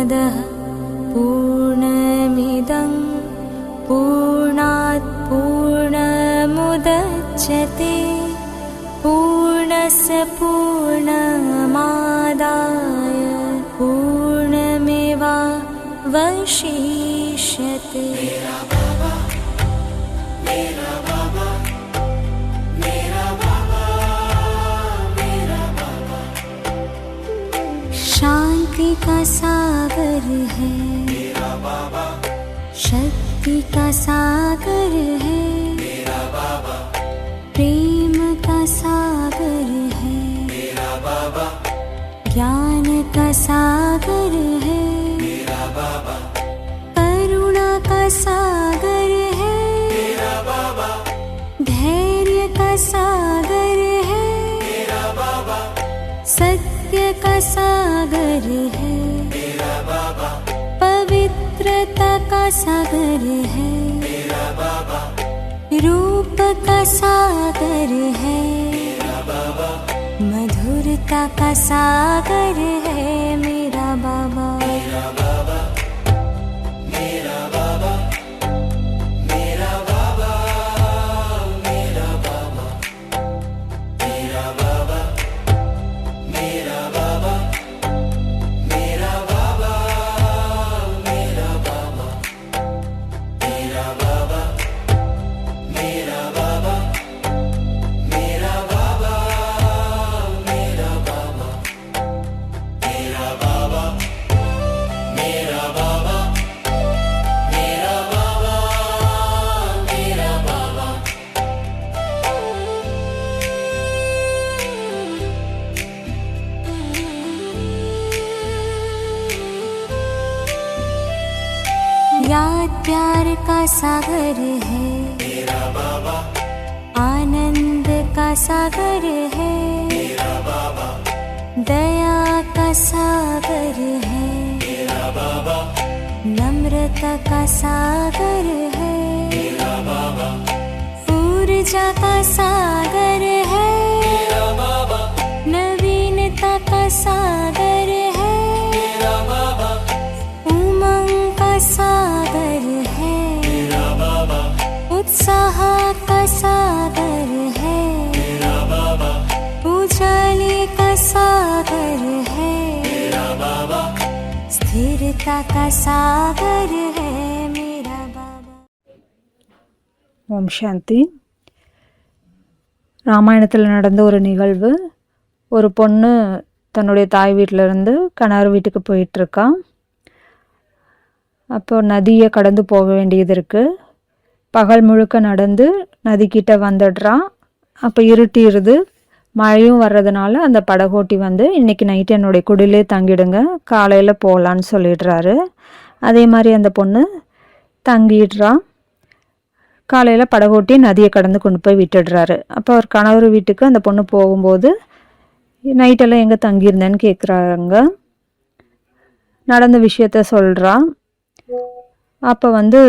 पूर्णमदः पूर्णमिदं पूर्णात् पूर्णमुदच्यते पूर्णस्य पूर्णमादाय पूर्णमेवावशिष्यते। शांति का सागर है मेरा बाबा, शक्ति का सागर है मेरा बाबा, प्रेम का सागर है मेरा बाबा, ज्ञान का सागर है मेरा बाबा, करुणा का सागर है मेरा बाबा, धैर्य का सागर है मेरा बाबा, सत्य का सागर है मेरा बाबा, पवित्रता का सागर है मेरा बाबा, रूप का सागर है मेरा बाबा, मधुरता का सागर है मेरा बाबा, मेरा बाबा, मेरा बाबा, मेरा बाबा, मेरा बाबा, मेरा बाबा, मेरा बाबा, मेरा बाबा, मेरा बाबा, मेरा बाबा, मेरा बाबा, मेरा बाबा, मेरा बाबा, मेरा बाबा, मेरा बाबा, मेरा बाबा, मेरा बाबा। याद प्यार का सागर है मेरा बाबा, आनंद का सागर है मेरा बाबा, दया का सागर है मेरा बाबा, नम्रता का सागर है मेरा बाबा, ऊर्जा का सागर है मेरा बाबा, नवीनता का सागर है मेरा बाबा, उमंग का सागर है मेरा बाबा, उत्साह का सागर है मेरा बाबा, उजाले का सागर है मेरा बाबा, स्थिरता का सागर है मेरा बाबा। ஓம் சாந்தி. ராமாயணத்தில் நடந்த ஒரு நிகழ்வு. ஒரு பொண்ணு தன்னுடைய தாய் வீட்டிலேருந்து கணவர் வீட்டுக்கு போயிட்டுருக்கா. அப்போ நதியை கடந்து போக வேண்டியது இருக்குது. பகல் முழுக்க நடந்து நதிக்கிட்ட வந்துடுறான். அப்போ இருட்டிடுது. மழையும் வர்றதுனால அந்த படகோட்டி வந்து இன்றைக்கி நைட்டு என்னுடைய குடிலே தங்கிடுங்க, காலையில் போகலான்னு சொல்லிடுறாரு. அதே மாதிரி அந்த பொண்ணு தங்கிடுறான். காலையில் படகோட்டி நதியை கடந்து கொண்டு போய் விட்டுடுறாரு. அப்போ அவர் கணவர் வீட்டுக்கு அந்த பொண்ணு போகும்போது நைட்டெல்லாம் எங்கே தங்கியிருந்தேன்னு கேட்குறாங்க. நடந்த விஷயத்த சொல்கிறான். அப்போ வந்து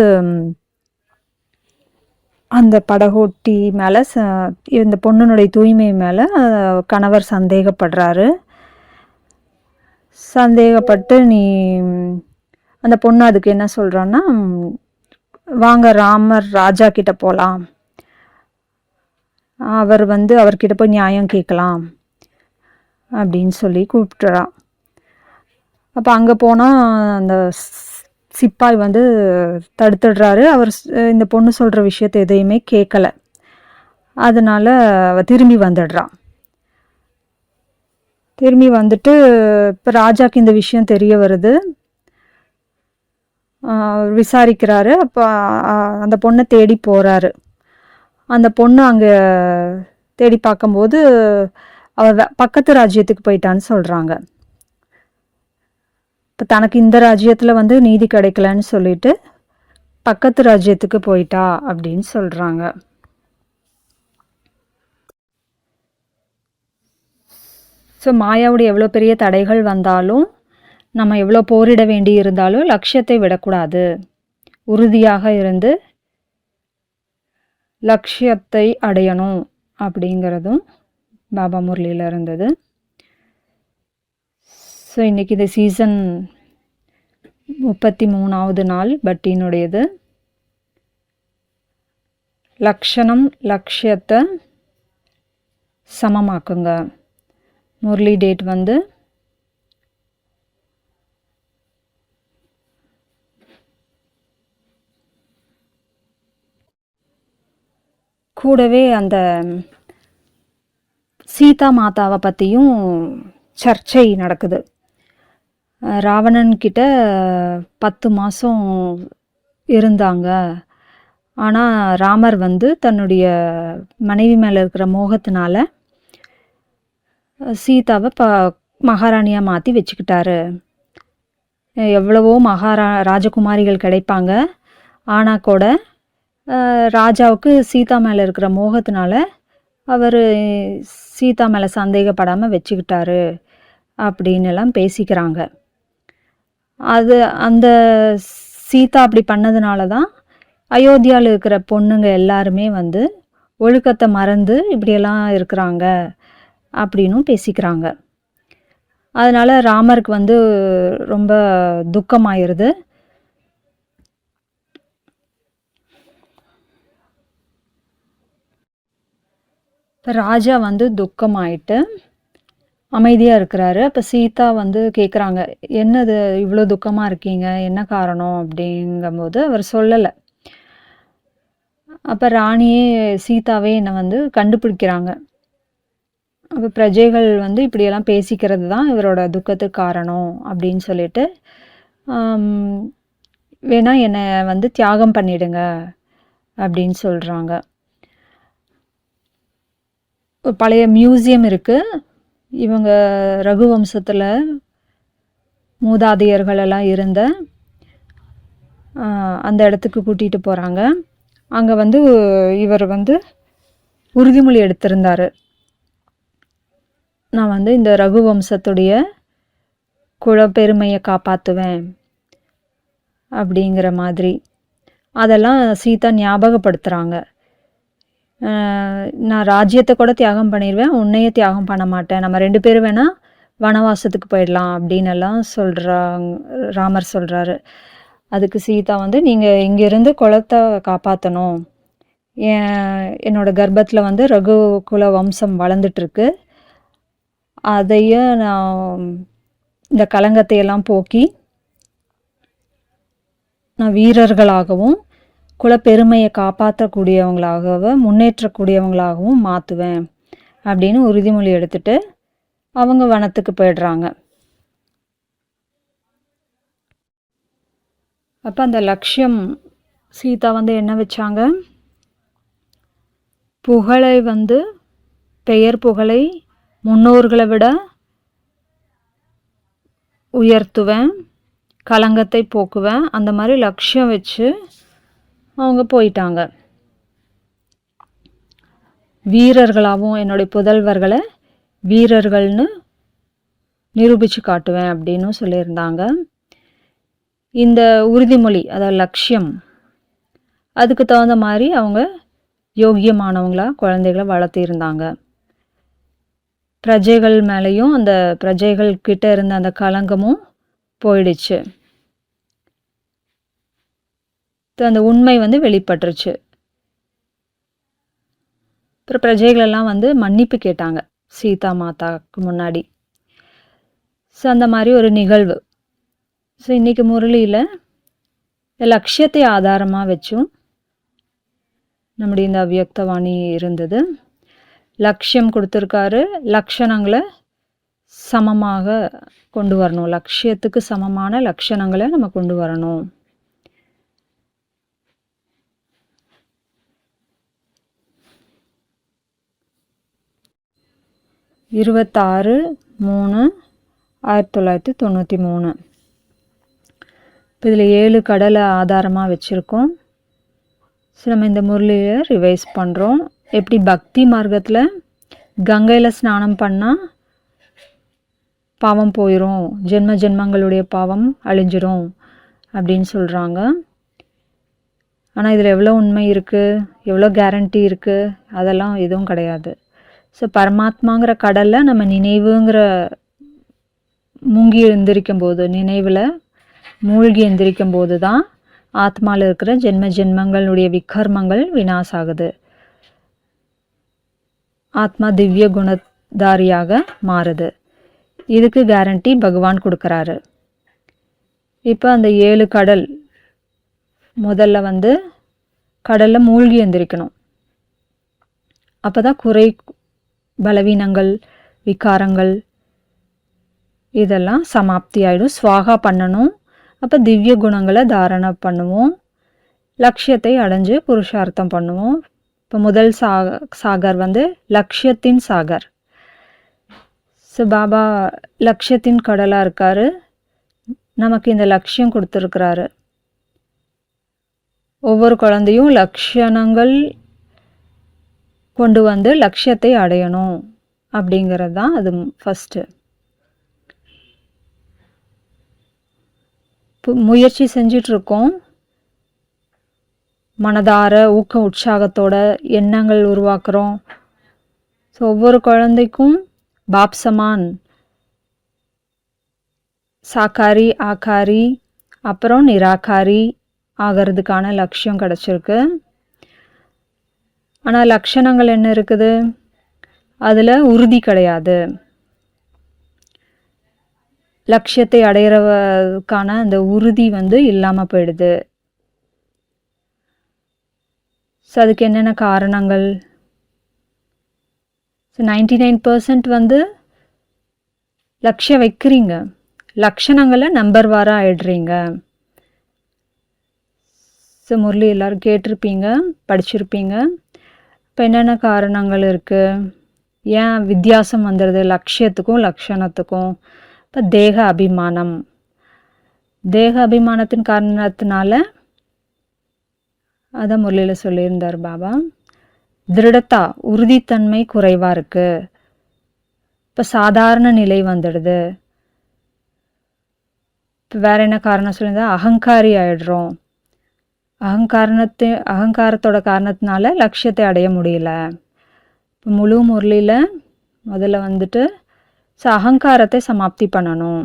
அந்த படகோட்டி மேலே இந்த பொண்ணுனுடைய தூய்மை மேலே கணவர் சந்தேகப்படுறாரு. சந்தேகப்பட்டு அந்த பொண்ணு அதுக்கு என்ன சொல்கிறான்னா, வாங்க ராமர் ராஜா கிட்ட போகலாம், அவர் வந்து அவர்கிட்ட போய் நியாயம் கேட்கலாம் அப்படின்னு சொல்லி கூப்பிட்டுறான். அப்போ அங்கே போனால் அந்த சிப்பாய் வந்து தடுத்துடுறாரு. அவர் இந்த பொண்ணு சொல்கிற விஷயத்தை எதையுமே கேட்கலை. அதனால் அவள் திரும்பி வந்துடுறான். திரும்பி வந்துட்டு இப்போ ராஜாக்கு இந்த விஷயம் தெரிய வருது. விசாரிக்கிறாரு. அப்போ அந்த பொண்ணை தேடி போகிறாரு. அந்த பொண்ணு அங்கே தேடி பார்க்கும்போது அவள் பக்கத்து ராஜ்யத்துக்கு போயிட்டான்னு சொல்கிறாங்க. இப்போ தனக்கு இந்த ராஜ்யத்தில் வந்து நீதி கிடைக்கலன்னு சொல்லிட்டு பக்கத்து ராஜ்யத்துக்கு போயிட்டா அப்படின்னு சொல்கிறாங்க. ஸோ மாயாவுடைய எவ்வளோ பெரிய தடைகள் வந்தாலும், நம்ம எவ்வளோ போரிட வேண்டி இருந்தாலும் லட்சியத்தை விடக்கூடாது. உறுதியாக இருந்து லட்சியத்தை அடையணும் அப்படிங்கிறதும் பாபா முரளியில் இருந்தது. ஸோ இன்றைக்கி இந்த சீசன் 33வது நாள் பட்டியினுடையது. லக்ஷணம் லக்ஷ்யத்தை சமமாக்குங்க. முரளி டேட் வந்து கூடவே அந்த சீதா மாதாவை பற்றியும் சர்ச்சை நடக்குது. ராவணன்கிட்ட 10 மாதம் இருந்தாங்க. ஆனால் ராமர் வந்து தன்னுடைய மனைவி மேலே இருக்கிற மோகத்தினால சீதாவை மகாராணியாக மாற்றி வச்சுக்கிட்டாரு. எவ்வளவோ ராஜகுமாரிகள் கிடைப்பாங்க. ஆனால் கூட ராஜாவுக்கு சீதா மேலே இருக்கிற மோகத்தினால அவர் சீதா மேலே சந்தேகப்படாமல் வச்சுக்கிட்டாரு அப்படின்னு எல்லாம் பேசிக்கிறாங்க. அந்த சீதா அப்படி பண்ணதுனால தான் அயோத்தியாவில் இருக்கிற பொண்ணுங்க எல்லாருமே வந்து ஒழுக்கத்தை மறந்து இப்படியெல்லாம் இருக்கிறாங்க அப்படின்னும் பேசிக்கிறாங்க. அதனால் ராமருக்கு வந்து ரொம்ப துக்கமாயிருது. இப்போ ராஜா வந்து துக்கமாயிட்டு அமைதியாக இருக்கிறாரு. அப்போ சீதா வந்து கேட்குறாங்க, என்னது இவ்வளோ துக்கமாக இருக்கீங்க, என்ன காரணம் அப்படிங்கும்போது அவர் சொல்லலை. அப்போ ராணியே சீதாவே என்னை வந்து கண்டுபிடிக்கிறாங்க. அப்போ பிரஜைகள் வந்து இப்படியெல்லாம் பேசிக்கிறது தான் இவரோட துக்கத்துக்கு காரணம் அப்படின்னு சொல்லிட்டு வேணா என்னை வந்து தியாகம் பண்ணிடுங்க அப்படின்னு சொல்கிறாங்க. பழைய மியூசியம் இருக்குது. இவங்க ரகுவம்சத்தில் மூதாதையர்கள் எல்லாம் இருந்த அந்த இடத்துக்கு கூட்டிகிட்டு போகிறாங்க. அங்கே வந்து இவர் வந்து உறுதிமொழி எடுத்திருந்தார், நான் வந்து இந்த ரகுவம்சத்துடைய குலப்பெருமையை காப்பாற்றுவேன் அப்படிங்கிற மாதிரி. அதெல்லாம் சீதா ஞாபகப்படுத்துகிறாங்க. நான் ராஜ்யத்தை கூட தியாகம் பண்ணிடுவேன், உன்னையே தியாகம் பண்ண மாட்டேன், நம்ம 2 பேரும் வேணால் வனவாசத்துக்கு போயிடலாம் அப்படின்னு எல்லாம் ராமர் சொல்கிறாரு. அதுக்கு சீதா வந்து நீங்கள் இங்கேருந்து குலத்தை காப்பாற்றணும், என்னோட கர்ப்பத்தில் வந்து ரகுகுல வம்சம் வளர்ந்துட்டுருக்கு, அதையும் நான் இந்த கலங்கத்தையெல்லாம் போக்கி நான் வீரர்களாகவும் குலப்பெருமையை காப்பாற்றக்கூடியவங்களாகவும் முன்னேற்றக்கூடியவங்களாகவும் மாற்றுவேன் அப்படின்னு உறுதிமொழி எடுத்துட்டு அவங்க வனத்துக்கு போயிடுறாங்க. அப்போ அந்த லட்சியம் சீதா வந்து என்ன வச்சாங்க, புகழை வந்து பெயர் புகழை முன்னோர்களை விட உயர்த்துவேன், கலங்கத்தை போக்குவேன், அந்த மாதிரி லட்சியம் வச்சு அவங்க போயிட்டாங்க. வீரர்களாகவும் என்னுடைய புதல்வர்களை வீரர்கள்னு நிரூபித்து காட்டுவேன் அப்படின்னு சொல்லியிருந்தாங்க. இந்த உறுதிமொழி, அதாவது லட்சியம், அதுக்கு தகுந்த மாதிரி அவங்க யோக்கியமானவங்களா குழந்தைகளை வளர்த்திருந்தாங்க. பிரஜைகள் மேலேயும் அந்த பிரஜைகள் கிட்ட இருந்த அந்த கலங்கமும் போயிடுச்சு. அந்த உண்மை வந்து வெளிப்பட்டுருச்சு. அப்புறம் பிரஜைகளெல்லாம் வந்து மன்னிப்பு கேட்டாங்க சீதா மாதாவுக்கு முன்னாடி. ஸோ அந்த மாதிரி ஒரு நிகழ்வு. ஸோ இன்றைக்கி முரளியில் லட்சியத்தை ஆதாரமாக வச்சும் நம்முடைய இந்த அவ்யக்தவாணி இருந்தது. லட்சியம் கொடுத்துருக்காரு, லக்ஷணங்களை சமமாக கொண்டு வரணும், லட்சியத்துக்கு சமமான லட்சணங்களை நம்ம கொண்டு வரணும். இருபத்தாறு 3/1993. இப்போ இதில் 7 கடலை ஆதாரமாக வச்சுருக்கோம். ஸோ நம்ம இந்த முரளியை ரிவைஸ் பண்ணுறோம். எப்படி பக்தி மார்க்கத்தில் கங்கையில் ஸ்நானம் பண்ணால் பாவம் போயிடும், ஜென்ம ஜென்மங்களுடைய பாவம் அழிஞ்சிரும் அப்படின்னு சொல்கிறாங்க. ஆனால் இதில் எவ்வளோ உண்மை இருக்குது, எவ்வளோ கேரண்டி இருக்குது, அதெல்லாம் எதுவும் கிடையாது. ஸோ பரமாத்மாங்கிற கடலில் நம்ம நினைவுங்கிற மூங்கி எழுந்திருக்கும் போது, நினைவில் மூழ்கி எந்திரிக்கும் போது தான் ஆத்மாவில் இருக்கிற ஜென்மங்களுடைய விகர்மங்கள் விநாசாகுது. ஆத்மா திவ்ய குணதாரியாக மாறுது. இதுக்கு கேரண்டி பகவான் கொடுக்குறாரு. இப்போ அந்த 7 கடல் முதல்ல கடலில் மூழ்கி எந்திரிக்கணும். அப்போ தான் குறை பலவீனங்கள் விகாரங்கள் இதெல்லாம் சமாப்தி ஆகிடும். ஸ்வாகா பண்ணணும். அப்போ திவ்ய குணங்களை தாரணை பண்ணுவோம். லட்சியத்தை அடைஞ்சு புருஷார்த்தம் பண்ணுவோம். இப்போ முதல் சாகர் லட்சியத்தின் சாகர். ஸோ பாபா லட்சியத்தின் கடலாக இருக்கார். நமக்கு இந்த லட்சியம் கொடுத்துருக்கிறாரு. ஒவ்வொரு குழந்தையும் லட்சணங்கள் கொண்டு லட்சியத்தை அடையணும் அப்படிங்கிறது தான் அது ஃபஸ்ட்டு. முயற்சி செஞ்சிட்ருக்கோம். மனதார ஊக்க உற்சாகத்தோட எண்ணங்கள் உருவாக்குறோம். ஸோ ஒவ்வொரு குழந்தைக்கும் பாப்சமான் சாக்காரி ஆக்காரி அப்புறம் நிராகாரி ஆகிறதுக்கான லட்சியம் கிடச்சிருக்கு. ஆனால் லட்சணங்கள் என்ன இருக்குது? அதில் உறுதி கிடையாது. லட்சியத்தை அடையிறதுக்கான அந்த உறுதி இல்லாமல் போயிடுது. ஸோ அதுக்கு என்னென்ன காரணங்கள்? ஸோ 99% லட்சியம் வைக்கிறீங்க, லட்சணங்களை நம்பர் வாராக ஆயிடுறீங்க. ஸோ முரளி எல்லோரும் கேட்டிருப்பீங்க, படிச்சிருப்பீங்க. இப்போ என்னென்ன காரணங்கள் இருக்குது? ஏன் வித்தியாசம் வந்துடுது லட்சியத்துக்கும் லட்சணத்துக்கும்? இப்போ தேக அபிமானம். தேக அபிமானத்தின் காரணத்தினால அதான் முரளியில் சொல்லியிருந்தார் பாபா. திருடத்தா உறுதித்தன்மை குறைவாக இருக்குது. இப்போ சாதாரண நிலை வந்துடுது. இப்போ வேற என்ன காரணம் சொல்லியிருந்தா அகங்காரி ஆயிடுறோம். அகங்காரத்தோட காரணத்தினால லட்சியத்தை அடைய முடியல. இப்போ முழு முரளியில் முதல்ல ஸோ அகங்காரத்தை சமாப்தி பண்ணணும்.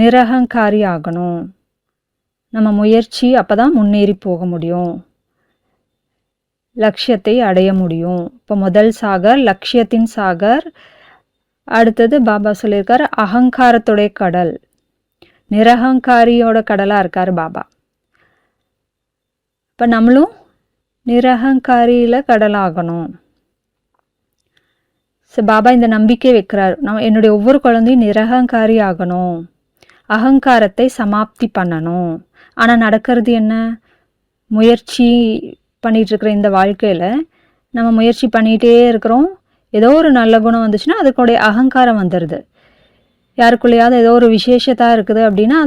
நிரகங்காரி ஆகணும். நம்ம முயற்சி அப்போ தான் முன்னேறி போக முடியும், லட்சியத்தை அடைய முடியும். இப்போ முதல் சாகர் லட்சியத்தின் சாகர். அடுத்தது பாபா சொல்லியிருக்காரு அகங்காரத்துடைய கடல், நிரகங்காரியோட கடலாக இருக்கார் பாபா. இப்போ நம்மளும் நிரகங்காரியில் கடலாகணும். ஸோ பாபா இந்த நம்பிக்கை வைக்கிறார், என்னுடைய ஒவ்வொரு குழந்தையும் நிரகங்காரி ஆகணும், அகங்காரத்தை சமாப்தி பண்ணணும். ஆனால் நடக்கிறது என்ன? முயற்சி பண்ணிகிட்ருக்கிற இந்த வாழ்க்கையில் நம்ம முயற்சி பண்ணிகிட்டே இருக்கிறோம். ஏதோ ஒரு நல்ல குணம் வந்துச்சுன்னா அதுக்குடைய அகங்காரம் வந்துடுது. யாருக்குள்ளேயாவது ஏதோ ஒரு விசேஷத்தாக இருக்குது அப்படின்னா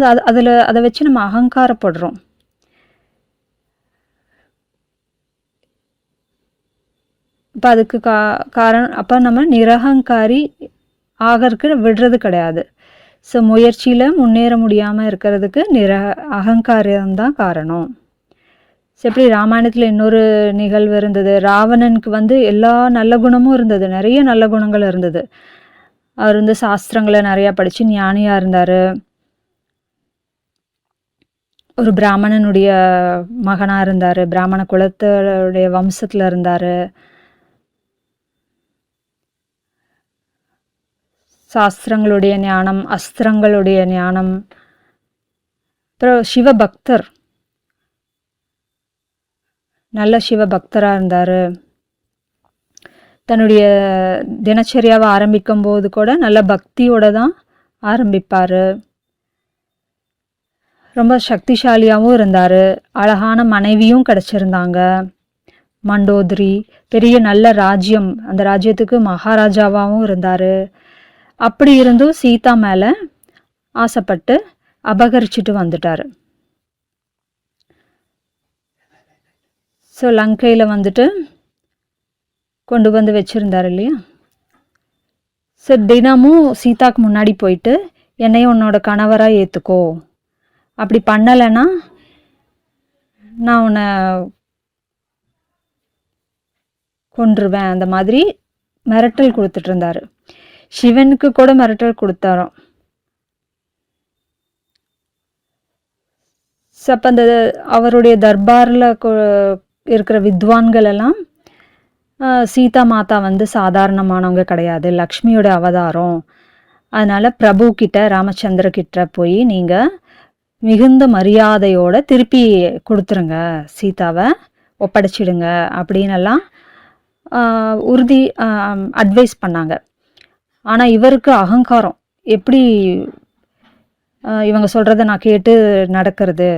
அதை வச்சு நம்ம அகங்காரப்படுறோம். இப்போ அதுக்கு காரணம் அப்போ நம்ம நிரகங்காரி ஆகிறதுக்கு விடுறது கிடையாது. ஸோ முயற்சியில் முன்னேற முடியாமல் இருக்கிறதுக்கு அகங்காரம்தான் காரணம். ஸோ எப்படி ராமாயணத்தில் இன்னொரு நிகழ்வு இருந்தது. ராவணனுக்கு எல்லா நல்ல குணமும் இருந்தது, நிறைய நல்ல குணங்கள் இருந்தது. அவர் சாஸ்திரங்களை நிறையா படித்து ஞானியாக இருந்தார். ஒரு பிராமணனுடைய மகனாக இருந்தார், பிராமண குலத்துடைய வம்சத்தில் இருந்தார். சாஸ்திரங்களுடைய ஞானம், அஸ்திரங்களுடைய ஞானம். அப்புறம் சிவபக்தர், நல்ல சிவபக்தராக இருந்தார். தன்னுடைய தினச்சரியாவை ஆரம்பிக்கும் போது கூட நல்ல பக்தியோடு தான் ஆரம்பிப்பார். ரொம்ப சக்திசாலியாகவும் இருந்தார். அழகான மனைவியும் கிடச்சிருந்தாங்க, மண்டோதரி. பெரிய நல்ல ராஜ்யம், அந்த ராஜ்யத்துக்கு மகாராஜாவாகவும் இருந்தார். அப்படி இருந்தும் சீதா மேலே ஆசைப்பட்டு அபகரிச்சுட்டு வந்துட்டார். ஸோ லங்கையில் கொண்டு வச்சுருந்தார் இல்லையா. ஸோ தினமும் சீதாக்கு முன்னாடி போயிட்டு என்னையும் உன்னோட கணவராக ஏற்றுக்கோ, அப்படி பண்ணலைன்னா நான் உன்னை கொன்றுவேன், அந்த மாதிரி மிரட்டல் கொடுத்துட்டு இருந்தார். சிவனுக்கு கூட மிரட்டல் கொடுத்தாராம். அப்போ அந்த அவருடைய தர்பாரில் இருக்கிற வித்வான்கள் எல்லாம் சீதா மாதா வந்து சாதாரணமானவங்க கிடையாது, லக்ஷ்மியோட அவதாரம். அதனால் பிரபு கிட்ட ராமச்சந்திர கிட்ட போய் நீங்கள் மிகுந்த மரியாதையோட திருப்பி கொடுத்துருங்க, சீதாவை ஒப்படைச்சிடுங்க அப்படின்னெல்லாம் உறுதி அட்வைஸ் பண்ணாங்க. ஆனால் இவருக்கு அகங்காரம், எப்படி இவங்க சொல்கிறத நான் கேட்டு நடக்கிறது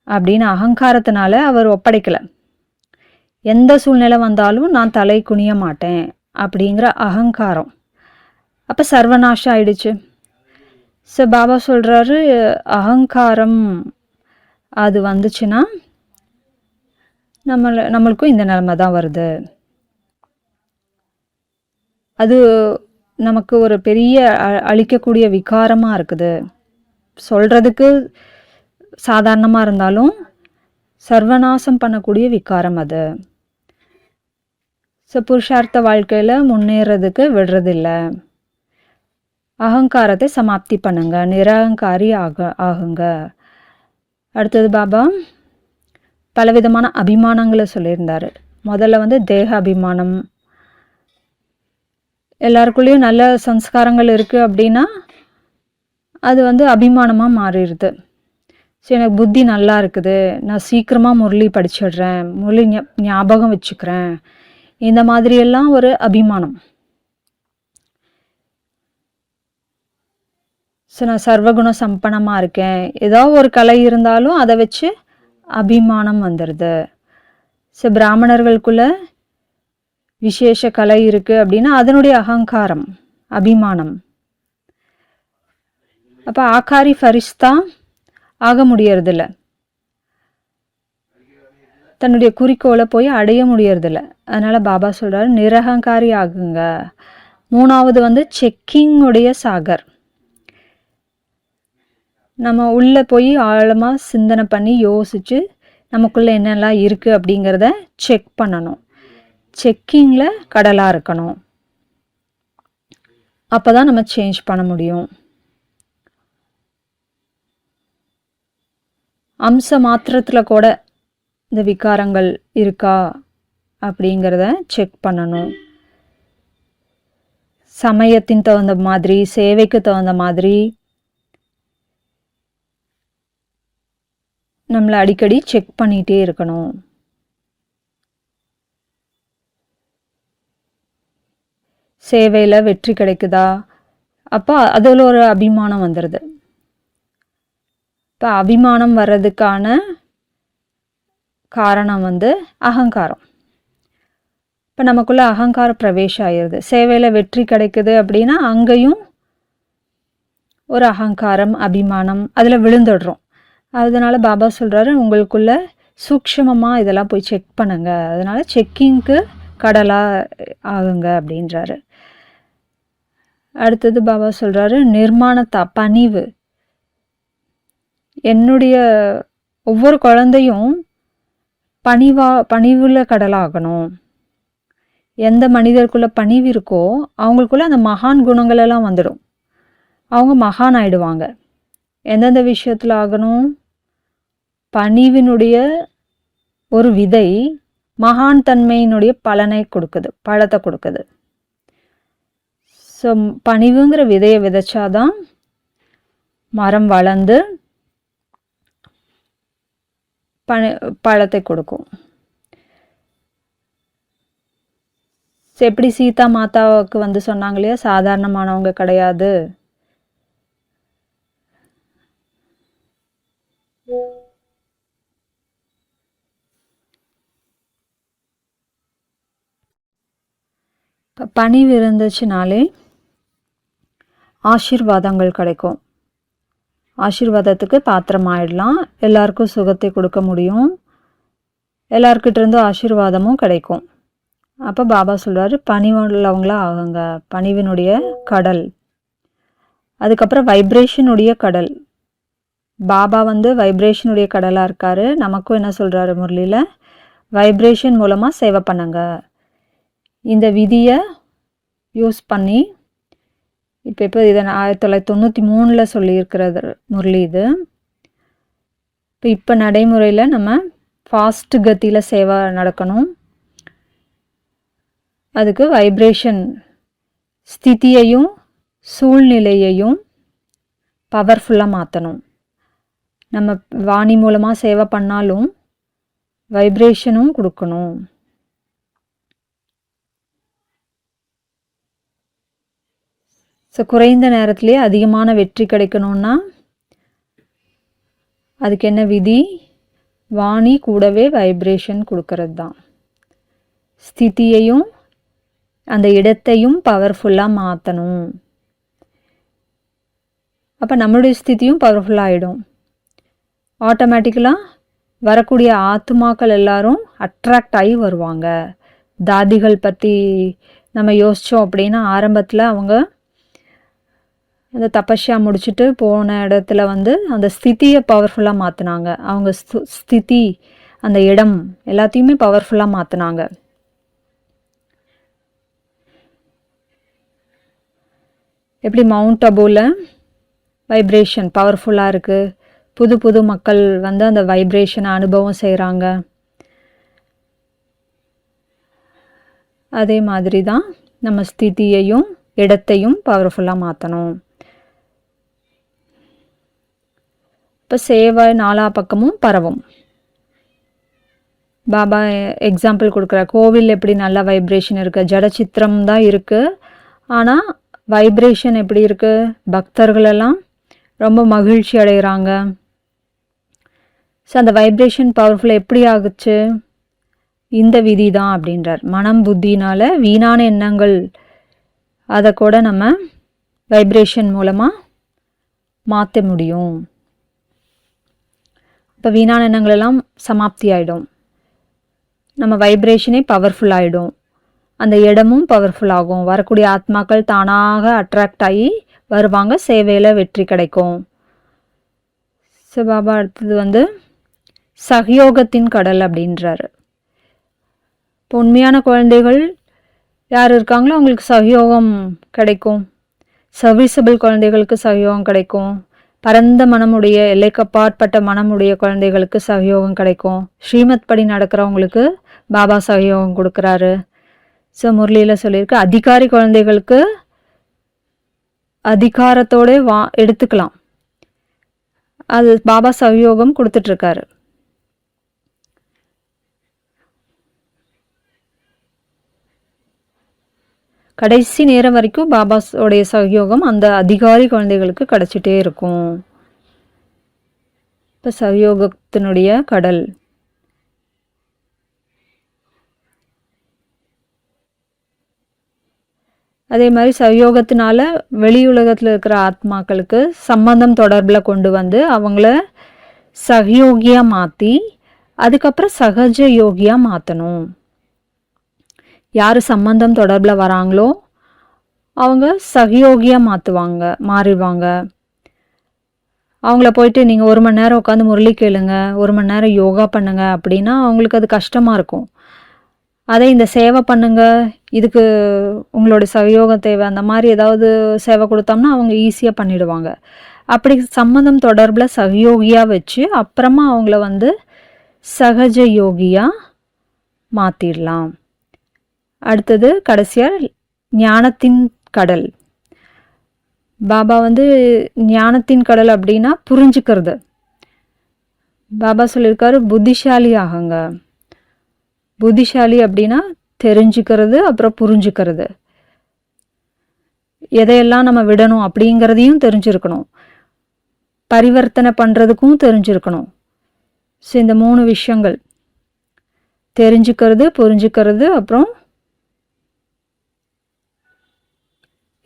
அப்படின்னு அகங்காரத்தினால அவர் ஒப்படைக்கலை. எந்த சூழ்நிலை வந்தாலும் நான் தலை குனிய மாட்டேன் அப்படிங்கிற அகங்காரம். அப்போ சர்வநாசம் ஆயிடுச்சு. ஸோ பாபா சொல்கிறாரு, அகங்காரம் அது வந்துச்சுன்னா நம்மளுக்கும் இந்த நிலைமை தான் வருது. அது நமக்கு ஒரு பெரிய அழிக்கக்கூடிய விகாரமாக இருக்குது. சொல்கிறதுக்கு சாதாரணமாக இருந்தாலும் சர்வநாசம் பண்ணக்கூடிய விகாரம் அது. ஸோ புருஷார்த்த வாழ்க்கையில் முன்னேறதுக்கு விடுறதில்ல. அகங்காரத்தை சமாப்தி பண்ணுங்க, நிரகங்காரி ஆகுங்க. அடுத்தது பாபா பலவிதமான அபிமானங்களை சொல்லியிருந்தார். முதல்ல வந்து தேக அபிமானம். எல்லாருக்குள்ளேயும் நல்ல சம்ஸ்காரங்கள் இருக்குது அப்படின்னா அது வந்து அபிமானமாக மாறிடுது. ஸோ எனக்கு புத்தி நல்லா இருக்குது, நான் சீக்கிரமாக முரளி படிச்சிடுறேன், முரளி ஞாபகம் வச்சுக்கிறேன், இந்த மாதிரியெல்லாம் ஒரு அபிமானம். ஸோ நான் சர்வகுண சம்பனமாக இருக்கேன், ஏதோ ஒரு கலை இருந்தாலும் அதை வச்சு அபிமானம் வந்துடுது. ஸோ பிராமணர்களுக்குள்ள விசேஷ கலை இருக்குது அப்படின்னா அதனுடைய அகங்காரம், அபிமானம். அப்போ ஆகாரி ஃபரிஸ்தா ஆக முடியறதில்ல, தன்னுடைய குறிக்கோளை போய் அடைய முடியறதில்ல. அதனால் பாபா சொல்கிறார், நிரகங்காரி ஆகுங்க. மூணாவது வந்து செக்கிங்குடைய சாகர். நம்ம உள்ளே போய் ஆழமாக சிந்தனை பண்ணி யோசித்து நமக்குள்ளே என்னெல்லாம் இருக்குது அப்படிங்கிறத செக் பண்ணணும். செக்கிங்கில் கடலாக இருக்கணும். அப்போ தான் நம்ம சேஞ்ச் பண்ண முடியும். அம்ச மாத்திரத்தில் கூட இந்த விகாரங்கள் இருக்கா அப்படிங்கிறத செக் பண்ணணும். சமயத்தின் தகுந்த மாதிரி, சேவைக்கு தகுந்த மாதிரி நம்மளை அடிக்கடி செக் பண்ணிகிட்டே இருக்கணும். சேவையில் வெற்றி கிடைக்குதா, அப்போ அதில் ஒரு அபிமானம் வந்துடுது. இப்போ அபிமானம் வர்றதுக்கான காரணம் வந்து அகங்காரம். இப்போ நமக்குள்ளே அகங்கார பிரவேசம் ஆயிடுது. சேவையில் வெற்றி கிடைக்குது அப்படின்னா அங்கேயும் ஒரு அகங்காரம், அபிமானம் அதில் விழுந்துடுறோம். அதனால் பாபா சொல்கிறாரு, உங்களுக்குள்ள சூக்ஷ்மமாக இதெல்லாம் போய் செக் பண்ணுங்க, அதனால் செக்கிங்க்கு கடலாக ஆகுங்க அப்படின்றாரு. அடுத்தது பாபா சொல்கிறாரு, நிர்மாணத்தா, பணிவு. என்னுடைய ஒவ்வொரு குழந்தையும் பணிவுள்ள கடலாகணும். எந்த மனிதருக்குள்ள பணிவு இருக்கோ அவங்களுக்குள்ள அந்த மகான் குணங்களெல்லாம் வந்துடும். அவங்க மகான் ஆயிடுவாங்க. எந்தெந்த விஷயத்தில் ஆகணும்? பணிவினுடைய ஒரு விதை மகான் தன்மையினுடைய பலனை கொடுக்குது, பழத்தை கொடுக்குது. ஸோ பணிவுங்கிற விதையை விதைச்சாதான் மரம் வளர்ந்து பழத்தை கொடுக்கும். எப்படி சீதா மாதாவுக்கு வந்து சொன்னாங்க இல்லையா, சாதாரணமானவங்க கிடையாது, பணிவு இருந்துச்சுனாலே ஆசீர்வாதங்கள் கிடைக்கும். ஆசீர்வாதத்துக்கு பாத்திரமாயிடலாம், எல்லாருக்கும் சுகத்தை கொடுக்க முடியும், எல்லார்கிட்ட இருந்து ஆசீர்வாதமும் கிடைக்கும். அப்போ பாபா சொல்கிறாரு, பணிவுள்ளவங்களா ஆகுங்க, பணிவினுடைய கடல். அதுக்கப்புறம் வைப்ரேஷனுடைய கடல். பாபா வந்து வைப்ரேஷனுடைய கடலாக இருக்கார். நமக்கும் என்ன சொல்கிறாரு முரளியில், வைப்ரேஷன் மூலமாக சேவை பண்ணுங்க. இந்த விதியை யூஸ் பண்ணி இப்போ இதை 1993 சொல்லியிருக்கிறது முரளி. இது இப்போ நடைமுறையில் நம்ம ஃபாஸ்ட் கத்தியில் சேவை நடக்கணும். அதுக்கு வைப்ரேஷன் ஸ்திதியையும் சூழ்நிலையையும் பவர்ஃபுல்லாக மாற்றணும். நம்ம வாணி மூலமாக சேவை பண்ணாலும் வைப்ரேஷனும் கொடுக்கணும். ஸோ குறைந்த நேரத்திலே அதிகமான வெற்றி கிடைக்கணும்னா அதுக்கு என்ன விதி? வாணி கூடவே வைப்ரேஷன் கொடுக்கறது தான். ஸ்திதியையும் அந்த இடத்தையும் பவர்ஃபுல்லாக மாற்றணும். அப்போ நம்மளுடைய ஸ்திதியும் பவர்ஃபுல்லாகிடும். ஆட்டோமேட்டிக்கலாக வரக்கூடிய ஆத்மாக்கள் எல்லாரும் அட்ராக்ட் ஆகி வருவாங்க. தாதிகள் பற்றி நம்ம யோசித்தோம் அப்படின்னா, ஆரம்பத்தில் அவங்க அந்த தபஸ்யா முடிச்சுட்டு போன இடத்துல அந்த ஸ்திதியை பவர்ஃபுல்லாக மாற்றினாங்க. அவங்க ஸ்திதி அந்த இடம் எல்லாத்தையுமே பவர்ஃபுல்லாக மாற்றினாங்க. எப்படி மவுண்ட் அபோவில் வைப்ரேஷன் பவர்ஃபுல்லாக இருக்குது, புது புது மக்கள் அந்த வைப்ரேஷனை அனுபவம் செய்கிறாங்க. அதே மாதிரி தான் நம்ம ஸ்திதியையும் இடத்தையும் பவர்ஃபுல்லாக மாற்றணும். இப்போ சேவை நாலா பக்கமும் பரவும். பாபா எக்ஸாம்பிள் கொடுக்குறார். கோவில் எப்படி நல்ல வைப்ரேஷன் இருக்குது, ஜடச்சித்திரம் தான் இருக்குது, ஆனால் வைப்ரேஷன் எப்படி இருக்குது, பக்தர்களெல்லாம் ரொம்ப மகிழ்ச்சி அடைகிறாங்க. ஸோ அந்த வைப்ரேஷன் பவர்ஃபுல் எப்படி ஆகுச்சு? இந்த விதி தான் அப்படின்றார். மனம் புத்தினால் வீணான எண்ணங்கள் அதை கூட நம்ம வைப்ரேஷன் மூலமாக மாற்ற முடியும். இப்போ வீணான எண்ணங்கள் எல்லாம் சமாப்தி ஆகிடும். நம்ம வைப்ரேஷனே பவர்ஃபுல் ஆகிடும். அந்த இடமும் பவர்ஃபுல் ஆகும். வரக்கூடிய ஆத்மாக்கள் தானாக அட்ராக்ட் ஆகி வருவாங்க. சேவையில் வெற்றி கிடைக்கும். ஸோ பாபா அடுத்தது சகயோகத்தின் கடல் அப்படின்றாரு. இப்போ உண்மையான குழந்தைகள் யார் இருக்காங்களோ அவங்களுக்கு சகயோகம் கிடைக்கும். சர்வீசபிள் குழந்தைகளுக்கு சகயோகம் கிடைக்கும். பரந்த மனமுடைய எல்லைக்கப்பாற்பட்ட மனமுடைய குழந்தைகளுக்கு சகயோகம் கிடைக்கும். ஸ்ரீமத் படி நடக்கிறவங்களுக்கு பாபா சகயோகம் கொடுக்குறாரு. ஸோ முரளியில் சொல்லியிருக்கு, அதிகாரி குழந்தைகளுக்கு அதிகாரத்தோடு எடுத்துக்கலாம். அது பாபா சகயோகம் கொடுத்துட்ருக்காரு. கடைசி நேரம் வரைக்கும் பாபாவோடைய சகயோகம் அந்த அதிகாரி குழந்தைகளுக்கு கிடைச்சிட்டே இருக்கும். இப்போ சகயோகத்தினுடைய கடல். அதே மாதிரி சகயோகத்தினால வெளியுலகத்தில் இருக்கிற ஆத்மாக்களுக்கு சம்பந்தம் தொடர்பில் கொண்டு அவங்கள சகயோகியாக மாற்றி அதுக்கப்புறம் சகஜ யோகியாக மாற்றணும். யார் சம்பந்தம் தொடர்பில் வராங்களோ அவங்க சகயோகியாக மாறிடுவாங்க. அவங்கள போயிட்டு நீங்கள் 1 மணி நேரம் உட்காந்து முரளி கேளுங்க, 1 மணி நேரம் யோகா பண்ணுங்க அப்படின்னா அவங்களுக்கு அது கஷ்டமாக இருக்கும். அதே இந்த சேவை பண்ணுங்க, இதுக்கு உங்களோட சகயோகம் தேவை, அந்த மாதிரி ஏதாவது சேவை கொடுத்தோம்னா அவங்க ஈஸியாக பண்ணிடுவாங்க. அப்படி சம்மந்தம் தொடர்பில் சகயோகியாக வச்சு அப்புறமா அவங்கள சகஜ யோகியாக மாற்றிடலாம். அடுத்தது கடைசியாக ஞானத்தின் கடல். பாபா ஞானத்தின் கடல் அப்படின்னா புரிஞ்சுக்கிறது. பாபா சொல்லியிருக்காரு, புத்திசாலி ஆகுங்க. புத்திசாலி அப்படின்னா தெரிஞ்சுக்கிறது, அப்புறம் புரிஞ்சுக்கிறது. எதையெல்லாம் நம்ம விடணும் அப்படிங்கிறதையும் தெரிஞ்சிருக்கணும். பரிவர்த்தனை பண்ணுறதுக்கும் தெரிஞ்சிருக்கணும். ஸோ இந்த 3 விஷயங்கள் தெரிஞ்சுக்கிறது, புரிஞ்சுக்கிறது, அப்புறம்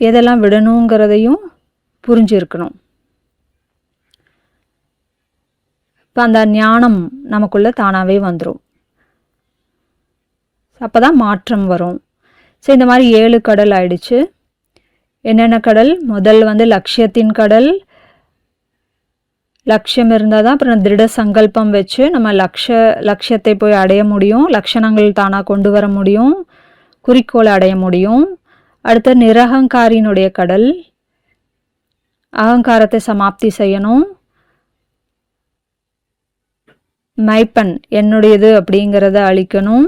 எதெல்லாம் விடணுங்கிறதையும் புரிஞ்சிருக்கணும். இப்போ அந்த ஞானம் நமக்குள்ளே தானாகவே வந்துடும். அப்போ தான் மாற்றம் வரும். ஸோ இந்த மாதிரி 7 கடல் ஆயிடுச்சு. என்னென்ன கடல்? முதல் லட்சியத்தின் கடல். லட்சியம் இருந்தால் தான் அப்புறம் திருட சங்கல்பம் வச்சு நம்ம லட்சியத்தை போய் அடைய முடியும். லட்சணங்கள் தானாக கொண்டு வர முடியும். குறிக்கோளை அடைய முடியும். அடுத்த நிரகங்காரியினுடைய கடல். அகங்காரத்தை சமாப்தி செய்யணும். மைப்பன் என்னுடையது அப்படிங்கிறத அழிக்கணும்.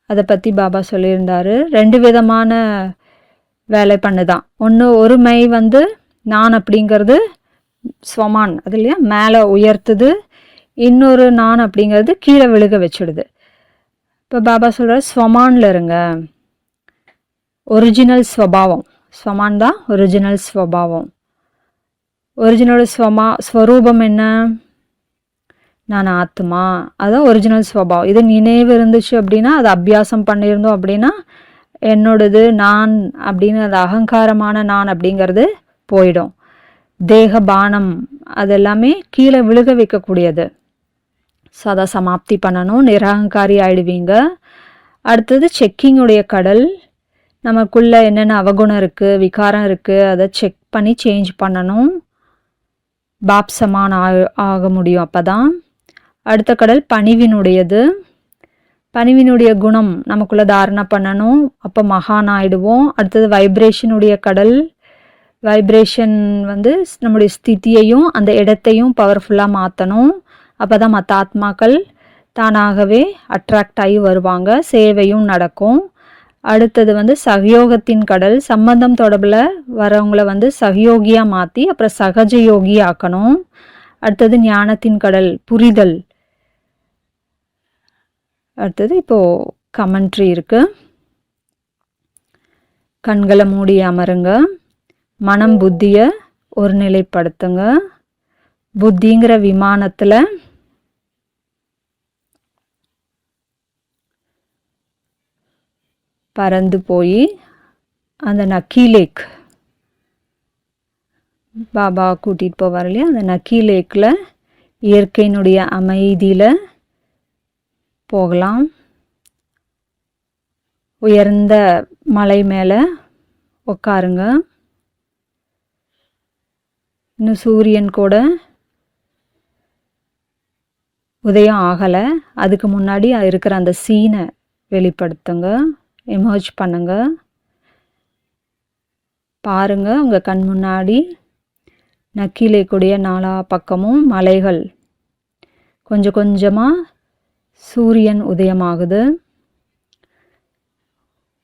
அதை பற்றி பாபா சொல்லியிருந்தாரு. 2 விதமான வேலை பண்ணுதான். ஒரு மை வந்து நான் அப்படிங்கிறது ஸ்வமான், அது இல்லையா, மேலே உயர்த்துது. இன்னொரு நான் அப்படிங்கிறது கீழே விழுக வச்சுடுது. இப்போ பாபா சொல்கிற ஸ்வமானில் இருங்க. ஒரிஜினல் ஸ்வபாவம், ஸ்வமான் தான் ஒரிஜினல் ஸ்வபாவம். ஒரிஜினல் ஸ்வரூபம் என்ன? நான் ஆத்மா, அதுதான் ஒரிஜினல் ஸ்வபாவம். இது நினைவு இருந்துச்சு அப்படின்னா, அது அபியாசம் பண்ணியிருந்தோம் அப்படின்னா, என்னோடது நான் அப்படின்னு அது அகங்காரமான நான் அப்படிங்கிறது போயிடும். தேக பானம் அதெல்லாமே கீழே விழுக வைக்கக்கூடியது. ஸோ அதை சமாப்தி பண்ணணும், நிரகங்காரி ஆயிடுவீங்க. அடுத்தது செக்கிங்குடைய கடல். நமக்குள்ளே என்னென்ன அவகுணம் இருக்குது, விகாரம் இருக்குது, அதை செக் பண்ணி சேஞ்ச் பண்ணணும். பாப் சமான் ஆக முடியும் அப்போ தான். அடுத்த கடல் பணிவினுடையது. பணிவினுடைய குணம் நமக்குள்ளே தாரணை பண்ணணும், அப்போ மகான் ஆயிடுவோம். அடுத்தது வைப்ரேஷனுடைய கடல். வைப்ரேஷன் வந்து நம்முடைய ஸ்திதியையும் அந்த இடத்தையும் பவர்ஃபுல்லாக மாற்றணும். அப்போ தான் மற்ற ஆத்மாக்கள் தானாகவே அட்ராக்ட் ஆகி வருவாங்க, சேவையும் நடக்கும். அடுத்தது வந்து சகயோகத்தின் கடல். சம்பந்தம் தொடர்பில் வரவங்கள வந்து சகயோகியாக மாற்றி அப்புறம் சகஜ யோகி ஆக்கணும். அடுத்தது ஞானத்தின் கடல், புரிதல். அடுத்தது இப்போது கமெண்ட்ரி இருக்குது. கண்களை மூடி அமருங்க. மனம் புத்தியை ஒரு நிலைப்படுத்துங்க. புத்திங்கிற விமானத்தில் பறந்து போய் அந்த நக்கி லேக், பாபா கூட்டிகிட்டு போவார் இல்லையா, அந்த நக்கி லேக்கில் இயற்கையினுடைய அமைதியில் போகலாம். உயர்ந்த மலை மேலே உட்காருங்க. இன்னும் சூரியன் கூட உதயம் ஆகலை, அதுக்கு முன்னாடி இருக்கிற அந்த சீனை வெளிப்படுத்துங்க, எமர்ஜ் பண்ணுங்க. பாருங்க உங்கள் கண் முன்னாடி நக்கீலேக்குடைய 4 பக்கமும் மலைகள். கொஞ்சம் கொஞ்சமாக சூரியன் உதயமாகுது.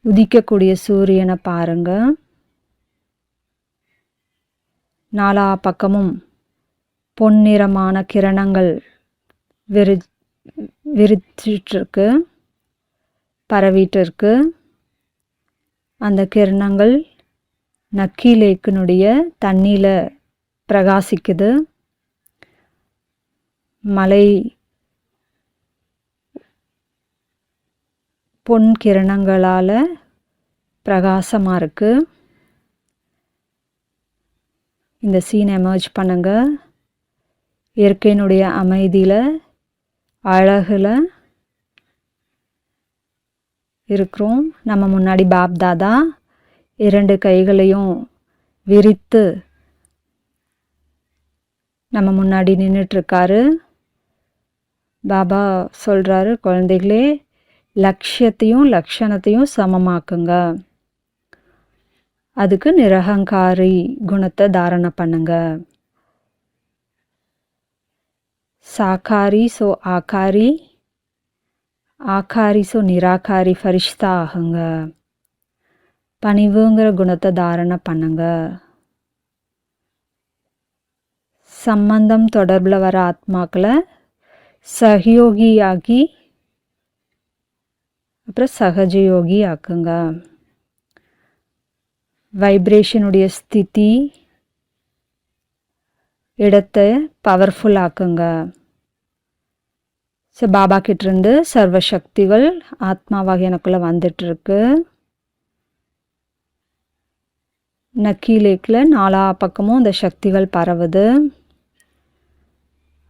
உதிக்கக்கூடிய சூரியனை பாருங்க. 4 பக்கமும் பொன்னிறமான கிரணங்கள் விரிச்சிட்ருக்கு, பரவிட்டு இருக்கு. அந்த கிரணங்கள் நக்கி லேக்கினுடைய தண்ணியில் பிரகாசிக்குது. மலை பொன் கிரணங்களால் பிரகாசமாக இருக்குது. இந்த சீன் எமர்ஜ் பண்ணுங்க. இயற்கையினுடைய அமைதியில் அழகில் இருக்கிறோம். நம்ம முன்னாடி பாப் தாதா 2 கைகளையும் விரித்து நம்ம முன்னாடி நின்றுட்டுருக்காரு. பாபா சொல்கிறாரு, குழந்தைகளே, லட்சியத்தையும் லக்ஷணத்தையும் சமமாக்குங்க. அதுக்கு நிரகங்காரி குணத்தை தாரணை பண்ணுங்க. சாக்காரி சோ ஆக்காரி, ஆக்காரி சோ நிராகாரி ஃபரிஷ்தா ஆகுங்க. பணிவுங்கிற குணத்தை தாரணை பண்ணுங்க. சம்பந்தம் தொடர்பில் வர ஆத்மாக்களை சகயோகியாகி அப்புறம் சகஜயோகி ஆக்குங்க. வைப்ரேஷனுடைய ஸ்திதி இடத்தை பவர்ஃபுல் ஆக்குங்க. ஸோ பாபா கிட்டேருந்து சர்வசக்திகள் ஆத்மாவாக எனக்குள்ளே வந்துட்டுருக்கு. நக்கி லேக்கில் 4 பக்கமும் அந்த சக்திகள் பரவுது.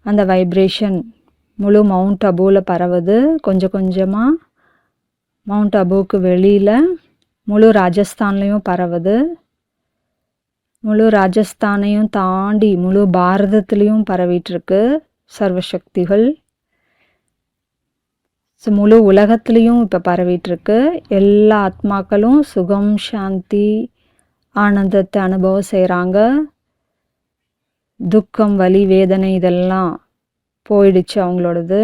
அந்த வைப்ரேஷன் முழு மவுண்ட் அபூவில் பரவுது. கொஞ்சம் கொஞ்சமாக மவுண்ட் அபூவுக்கு வெளியில் முழு ராஜஸ்தான்லேயும் பரவுது. முழு ராஜஸ்தானையும் தாண்டி முழு பாரதத்துலேயும் பரவிட்டுருக்கு சர்வசக்திகள். ஸோ முழு உலகத்துலேயும் இப்போ பரவிட்டுருக்கு. எல்லா ஆத்மாக்களும் சுகம், சாந்தி, ஆனந்தத்தை அனுபவம் செய்கிறாங்க. துக்கம், வலி, வேதனை இதெல்லாம் போயிடுச்சு அவங்களோடது.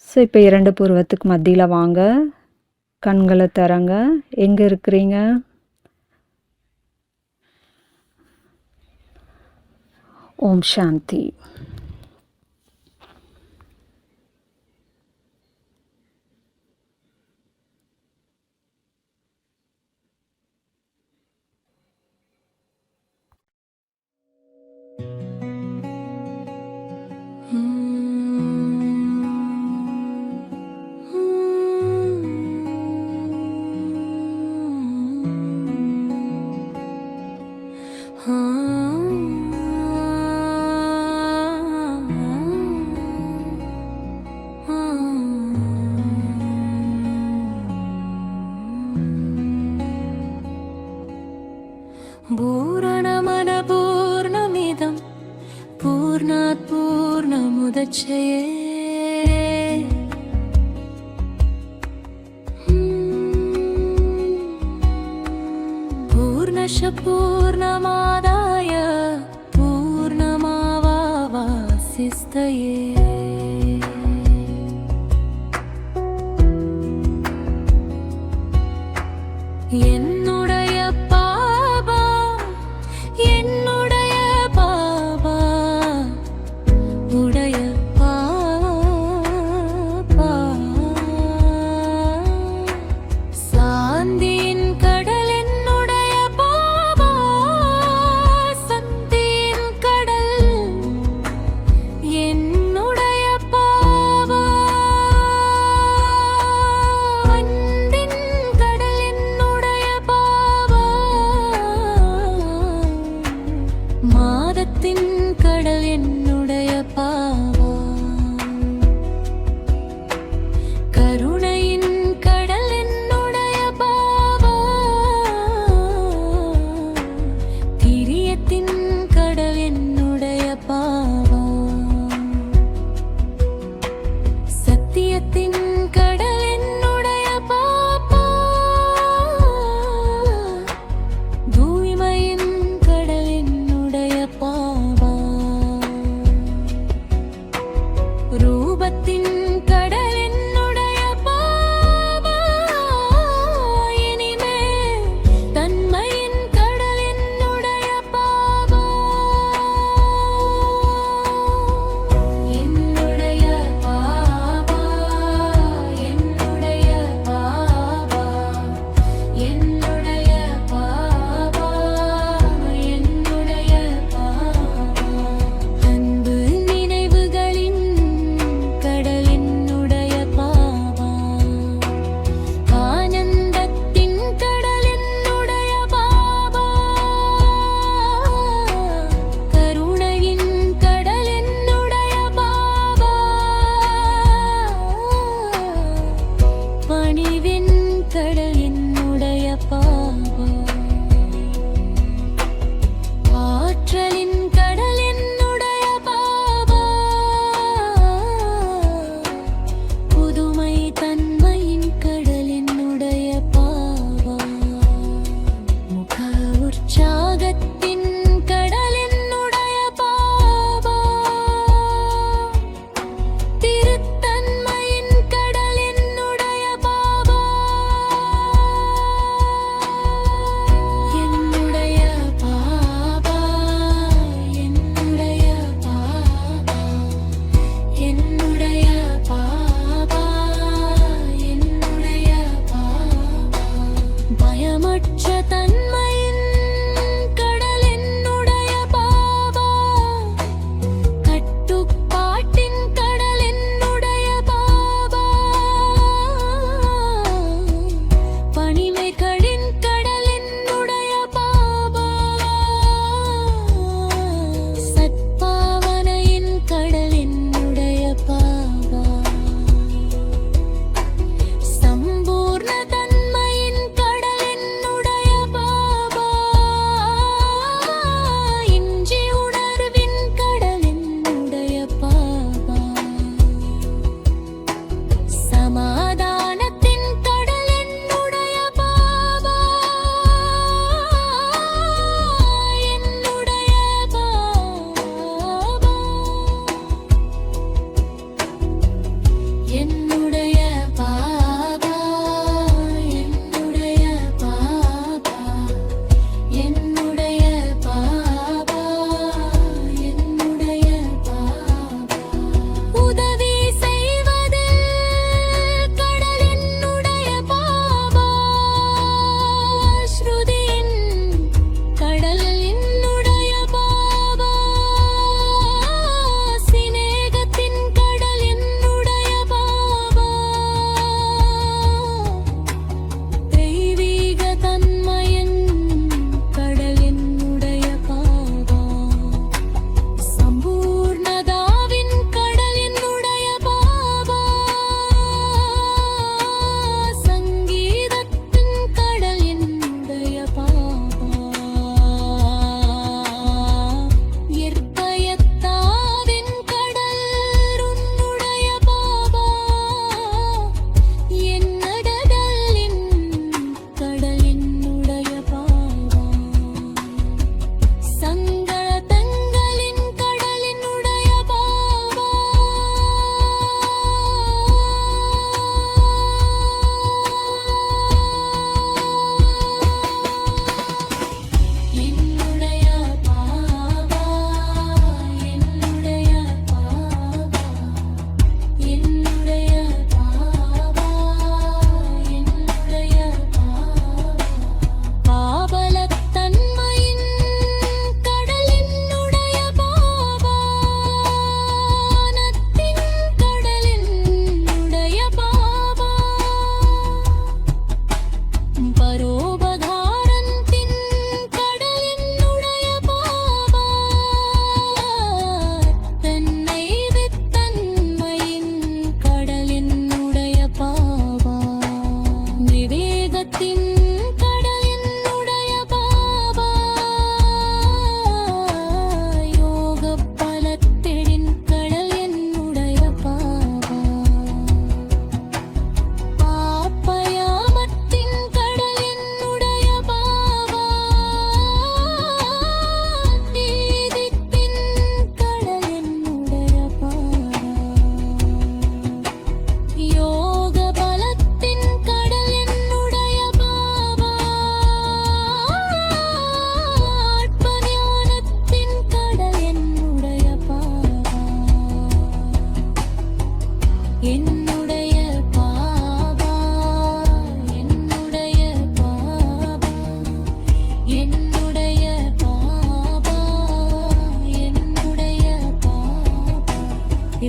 ஸோ இப்போ 2 புருவத்துக்கு மத்தியில் வாங்க, கண்களை திறங்க. எங்கே இருக்கிறீங்க? ஓம் சாந்தி. पूर्णमनपूर्णमिदं पूर्णात् पूर्णमुदच्यते पूर्णस्य पूर्णमादाय पूर्णमावावशिष्यते. என்னுடைய பாபா என்னுடைய பாபா உடைய பாபா சாந்தியின் கடல் என்னுடைய பாபா சக்தியின் கடல் என்னுடைய பாபா அன்பின் கடல் என்னுடைய பாபா மாதத்தின் கடல் என்னுடைய பாபா கருணையின் கடல் என்னுடைய பாபா திரியத்தின் கடல் என்னுடைய பாபா சத்தியத்தின் கடல் என்னுடைய பாபா தூய்மையின் கடல் என்னுடைய பாபா ரூபத்தின் கடல் என்னுடைய பாபா இனிமே தன்மையின் கடல் என்னுடைய பாபா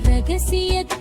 ரகசியத்தை